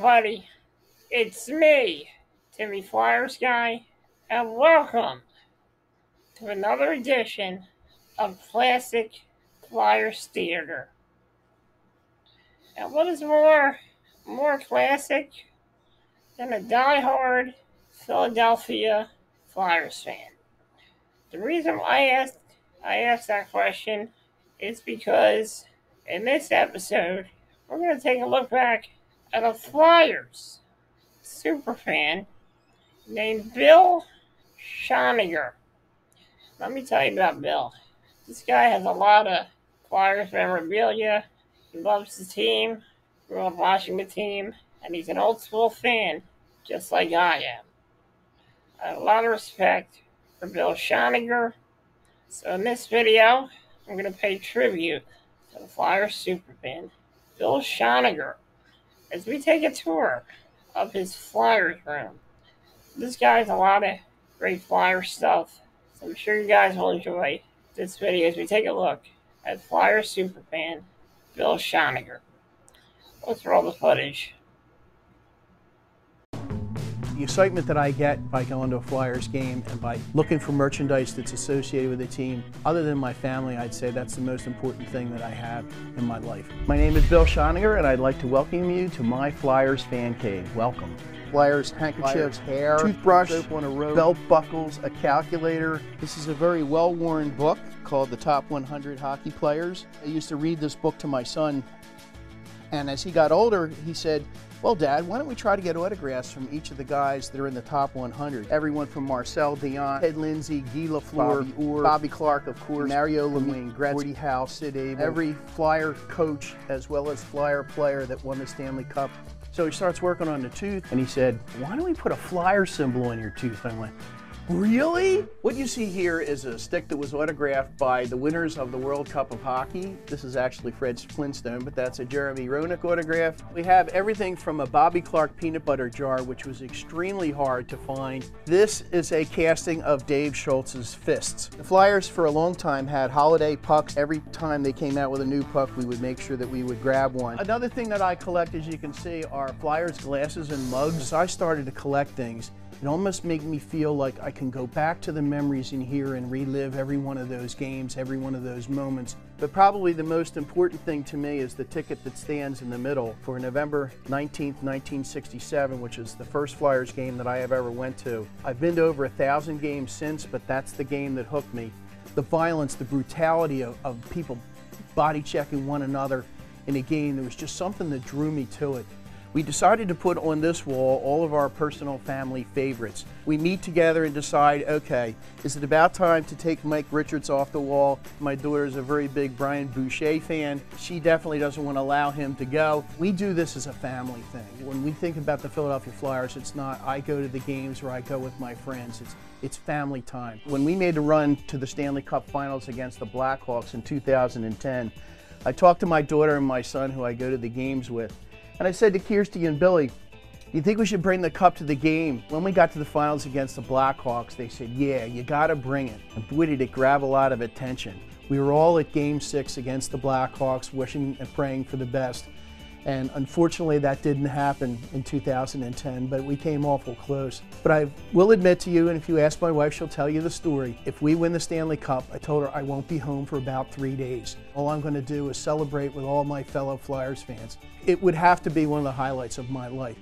everybody, it's me, Timmy Flyersguy, and welcome to another edition of Classic Flyers Theater. And what is more classic than a die-hard Philadelphia Flyers fan? The reason why I asked that question is because in this episode, we're going to take a look back at a Flyers superfan named Bill Schoniger. Let me tell you about Bill. This guy has a lot of Flyers memorabilia. He loves the team, grew up watching the team, and he's an old school fan, just like I am. I have a lot of respect for Bill Schoniger. So in this video, I'm going to pay tribute to the Flyers superfan, Bill Schoniger, as we take a tour of his Flyers room. This guy has a lot of great Flyer stuff, so I'm sure you guys will enjoy this video as we take a look at Flyers superfan Bill Schoniger. Let's roll the footage. The excitement that I get by going to a Flyers game and by looking for merchandise that's associated with the team, other than my family, I'd say that's the most important thing that I have in my life. My name is Bill Schoniger, and I'd like to welcome you to my Flyers fan cave. Welcome. Flyers handkerchiefs, hair, toothbrush, soap on a rope, belt buckles, a calculator. This is a very well-worn book called The Top 100 Hockey Players. I used to read this book to my son, and as he got older, he said, "Well, Dad, why don't we try to get autographs from each of the guys that are in the top 100? Everyone from Marcel Dion, Ted Lindsay, Guy Lafleur, Bobby Orr, Bobby Clark, of course, Mario Lemieux, Gordie Howe, Sid Abel, every Flyer coach as well as Flyer player that won the Stanley Cup." So he starts working on the tooth, and he said, "Why don't we put a Flyer symbol on your tooth?" I went, "Really?" What you see here is a stick that was autographed by the winners of the World Cup of Hockey. This is actually Fred Flintstone, but that's a Jeremy Roenick autograph. We have everything from a Bobby Clark peanut butter jar, which was extremely hard to find. This is a casting of Dave Schultz's fists. The Flyers for a long time had holiday pucks. Every time they came out with a new puck, we would make sure that we would grab one. Another thing that I collect, as you can see, are Flyers glasses and mugs. As I started to collect things, it almost made me feel like I can go back to the memories in here and relive every one of those games, every one of those moments. But probably the most important thing to me is the ticket that stands in the middle for November 19th, 1967, which is the first Flyers game that I have ever went to. I've been to over 1,000 games since, but that's the game that hooked me. The violence, the brutality of people body checking one another in a game, there was just something that drew me to it. We decided to put on this wall all of our personal family favorites. We meet together and decide, okay, is it about time to take Mike Richards off the wall? My daughter is a very big Brian Boucher fan. She definitely doesn't want to allow him to go. We do this as a family thing. When we think about the Philadelphia Flyers, it's not I go to the games or I go with my friends. It's family time. When we made the run to the Stanley Cup Finals against the Blackhawks in 2010, I talked to my daughter and my son, who I go to the games with, and I said to Kirsty and Billy, "Do you think we should bring the cup to the game?" When we got to the finals against the Blackhawks, they said, "Yeah, you gotta bring it." And boy, did it grab a lot of attention. We were all at Game 6 against the Blackhawks, wishing and praying for the best. And unfortunately, that didn't happen in 2010, but we came awful close. But I will admit to you, and if you ask my wife, she'll tell you the story. If we win the Stanley Cup, I told her I won't be home for about 3 days. All I'm going to do is celebrate with all my fellow Flyers fans. It would have to be one of the highlights of my life.